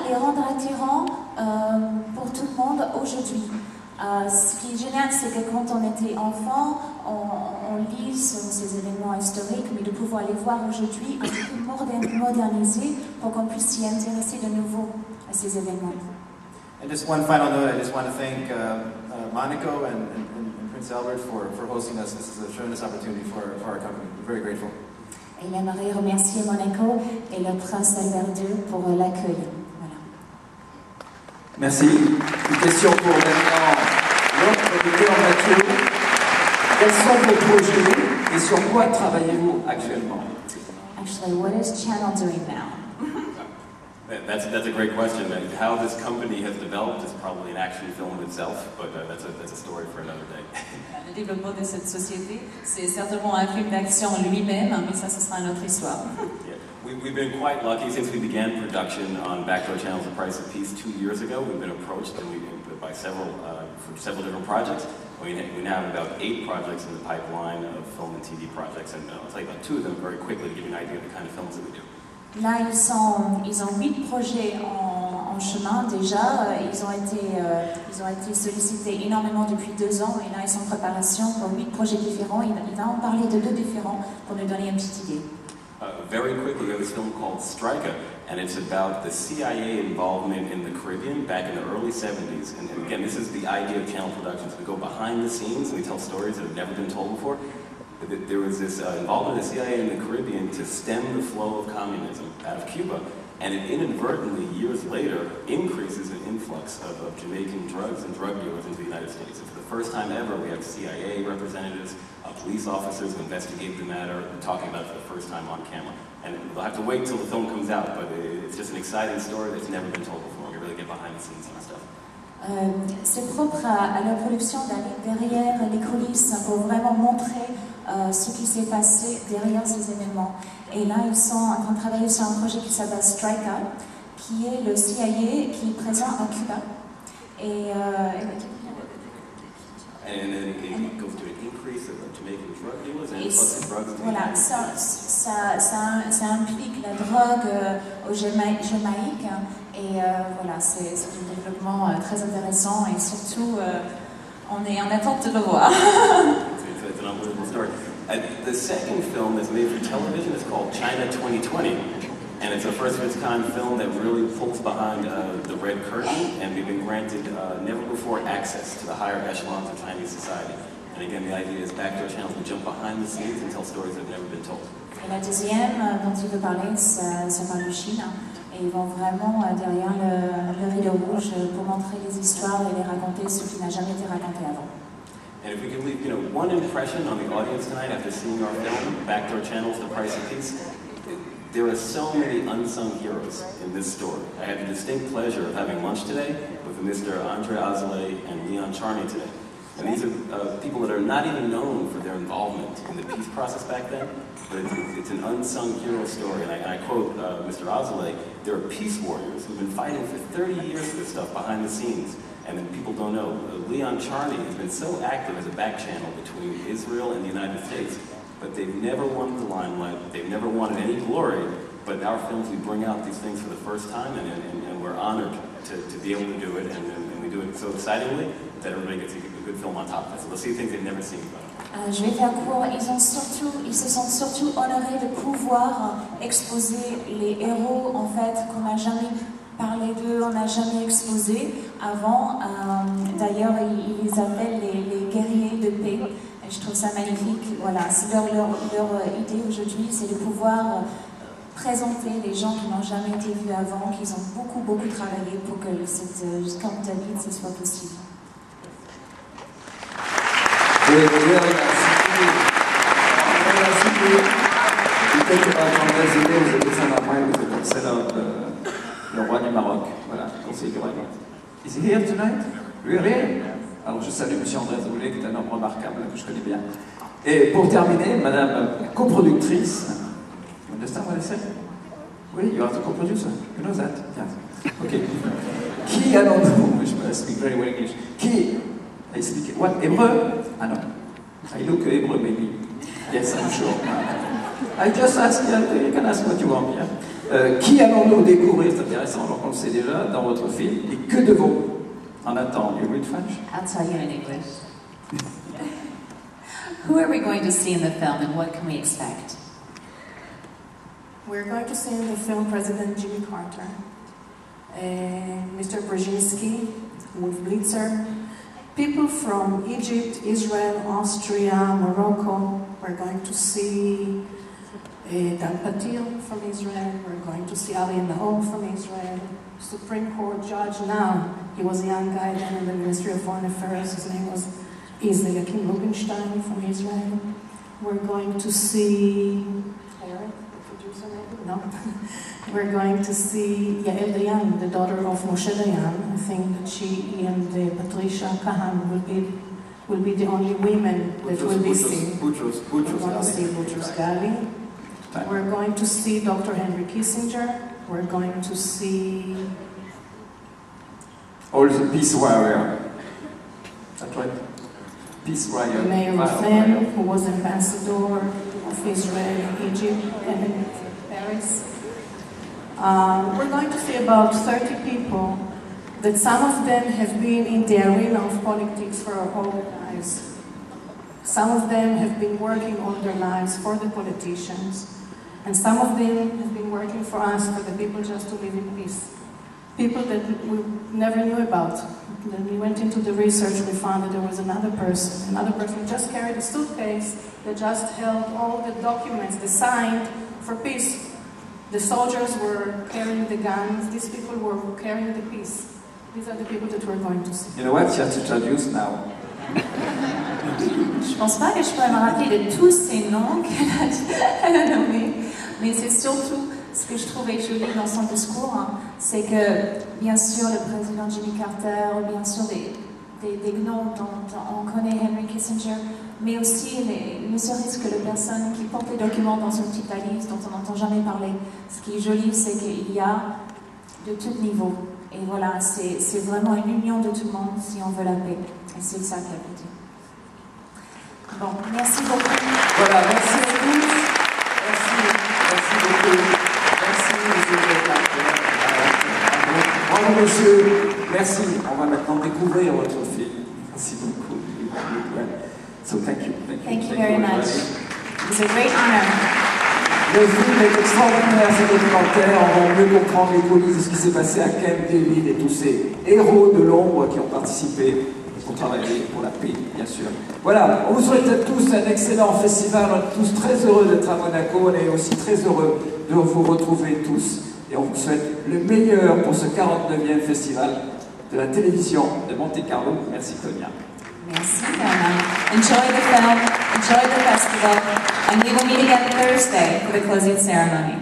les rendre attirants pour tout le monde aujourd'hui. Ce qui est génial, c'est que quand on était enfant, on lit sur ces événements historiques, mais de pouvoir les voir aujourd'hui un peu plus modernisés pour qu'on puisse s'y intéresser de nouveau à ces événements. And just one final note, I just want to thank Monaco and Prince Albert for hosting us. This is a tremendous opportunity for our company. We're very grateful. Et il aimerait remercier Monaco et le Prince Albert II pour l'accueil. Voilà. Merci. Une question pour maintenant l'autre auditeur Mathieu. Quels sont vos projets et sur quoi travaillez-vous actuellement? Actually, what is Channel doing now? That's a great question. And how this company has developed is probably an action film in itself, but that's a story for another day. Le développement de cette société, c'est certainement un film d'action lui-même, mais ça, ce sera une autre histoire. Yeah. We've been quite lucky since we began production on Backdoor Channel's The Price of Peace 2 years ago. We've been approached by several different projects. We now have about 8 projects in the pipeline of film and TV projects, and I'll tell you about 2 of them very quickly to give you an idea of the kind of films that we do. Là, ils ont 8 projets en chemin déjà. Ils ont été sollicités énormément depuis 2 ans et là, ils sont en préparation pour 8 projets différents. Il va en parler de 2 différents pour nous donner une petite idée. Very quickly, we have this film called Striker, and it's about the CIA involvement in the Caribbean back in the early 70s. And again, this is the idea of Channel Productions. We go behind the scenes and we tell stories that have never been told before. There was this involvement of the CIA in the Caribbean to stem the flow of communism out of Cuba, and it inadvertently, years later, increases an influx of Jamaican drugs and drug dealers into the United States. And for the first time ever, we have CIA representatives, police officers who investigate the matter, talking about it for the first time on camera. And we'll have to wait till the film comes out, but it's just an exciting story that's never been told before. We really get behind the scenes and stuff. C'est propre à la production d'aller derrière les coulisses pour vraiment montrer ce qui s'est passé derrière ces événements. Et là, ils sont en train de travailler sur un projet qui s'appelle Striker, qui est le CIA qui est présent à Cuba. Et voilà, ça implique la drogue au Jamaïque. Et voilà, c'est un développement très intéressant et surtout, on est en attente de le voir. It's an unbelievable story. The second film that's made for television is called China 2020, and it's a first-of-its-kind film that really pulls behind the red curtain, and we've been granted never-before access to the higher echelons of Chinese society. And again, the idea is Backdoor Channel will jump behind the scenes and tell stories that have never been told. Et la deuxième dont il veut parler, ça parle de Chine. Et ils vont vraiment derrière le rideau rouge pour montrer les histoires et les raconter ce qui n'a jamais été raconté avant. And if we could leave, one impression on the audience tonight after seeing our film, Backdoor Channel's The Price of Peace, there are so many unsung heroes in this story. I had the distinct pleasure of having lunch today with Mr. Andre Azoulay and Leon Charney today. And these are people that are not even known for their involvement in the peace process back then, but it's an unsung hero story. And I quote Mr. Azoulay, there are peace warriors who've been fighting for 30 years for this stuff behind the scenes. And people don't know, Leon Charney has been so active as a back channel between Israel and the United States, but they've never wanted the limelight, they've never wanted any glory, but in our films we bring out these things for the first time, and we're honored to be able to do it, and we do it so excitingly that everybody gets a good film on top of it. So they'll see things they've never seen before. Je vais faire court, ils se sentent surtout honorés de pouvoir exposer les héros en fait qu'on n'a jamais parlé d'eux, on n'a jamais exposé avant. D'ailleurs, ils les appellent les guerriers de paix. Et je trouve ça magnifique. Voilà, leur idée aujourd'hui, c'est de pouvoir présenter les gens qui n'ont jamais été vus avant, qui ont beaucoup travaillé pour que cette camp David, ce soit possible. Peut-être que dans les idées, vous avez Saint-Martin, vous êtes excellent, le roi du Maroc, voilà, conseiller du royaume. Is he here tonight? Really? Alors je salue M. André Azoulay, qui est un homme remarquable, que je connais bien. Et pour terminer, Madame la coproductrice, you understand what I said? Oui, you are the co-producer, you know that? Yes. Ok. Qui allons-nous, je speak very well English, qui, I speak, what, hébreu? Ah non, I look hébreu maybe. Yes, I'm sure. I just ask, you can ask what you want, yeah? Qui allons-nous découvrir, c'est intéressant, alors qu'on le sait déjà, dans votre film, et que devons en attendre? You read French? I'll tell you in English. Who are we going to see in the film and what can we expect? We're going to see in the film President Jimmy Carter, Mr. Brzezinski, Wolf Blitzer, people from Egypt, Israel, Austria, Morocco. We're going to see Dan Patil from Israel. We're going to see Ali Nahom from Israel. Supreme Court judge now. He was a young guy then in the Ministry of Foreign Affairs. His name was Yakim Rubinstein from Israel. We're going to see Eric, the producer maybe? No. We're going to see Yael Dayan, the daughter of Moshe Dayan. I think that she and Patricia Kahan will be the only women that will be seen. We're going to see Boutros Ghali. We're going to see Dr. Henry Kissinger. We're going to see All the peace warrior. That's right. Peace warrior. Meir Rufen, who was ambassador of Israel in Egypt and in Paris. We're going to see about 30 people that some of them have been in the arena of politics for our whole lives. Some of them have been working all their lives for the politicians. And some of them have been working for us, for the people, just to live in peace. People that we never knew about. When we went into the research, we found that there was another person who just carried a suitcase that just held all the documents, they signed for peace. The soldiers were carrying the guns, these people were carrying the peace. These are the people that we're going to see. You know what? You have to introduce now. Je pense pas que je pourrais me rappeler de tous ces noms qu'elle a nommés, mais c'est surtout ce que je trouvais joli dans son discours, hein, c'est que bien sûr le président Jimmy Carter, bien sûr des noms dont on connaît Henry Kissinger, mais aussi ne serait-ce que les personnes qui portent les documents dans une petite valise dont on n'entend jamais parler. Ce qui est joli, c'est qu'il y a de tout niveau. Et voilà, c'est vraiment une union de tout le monde si on veut la paix. Et c'est ça qu'elle veut dire. Bon, merci beaucoup. Voilà, merci à tous. Merci beaucoup. Merci, monsieur le directeur. Bravo, monsieur. Merci. On va maintenant découvrir votre film. Merci beaucoup. So thank you. Thank you very much. It was a great honor. Le film est extraordinaire, ce documentaire. On va mieux comprendre les coulisses de ce qui s'est passé à Camp David et tous ces héros de l'ombre qui ont participé pour travailler pour la paix, bien sûr. Voilà, on vous souhaite à tous un excellent festival. On est tous très heureux d'être à Monaco. On est aussi très heureux de vous retrouver tous. Et on vous souhaite le meilleur pour ce 49e festival de la télévision de Monte-Carlo. Merci, Tonia. Merci, Bernard. Enjoy the film, enjoy the festival, and we will meet again Thursday for the closing ceremony.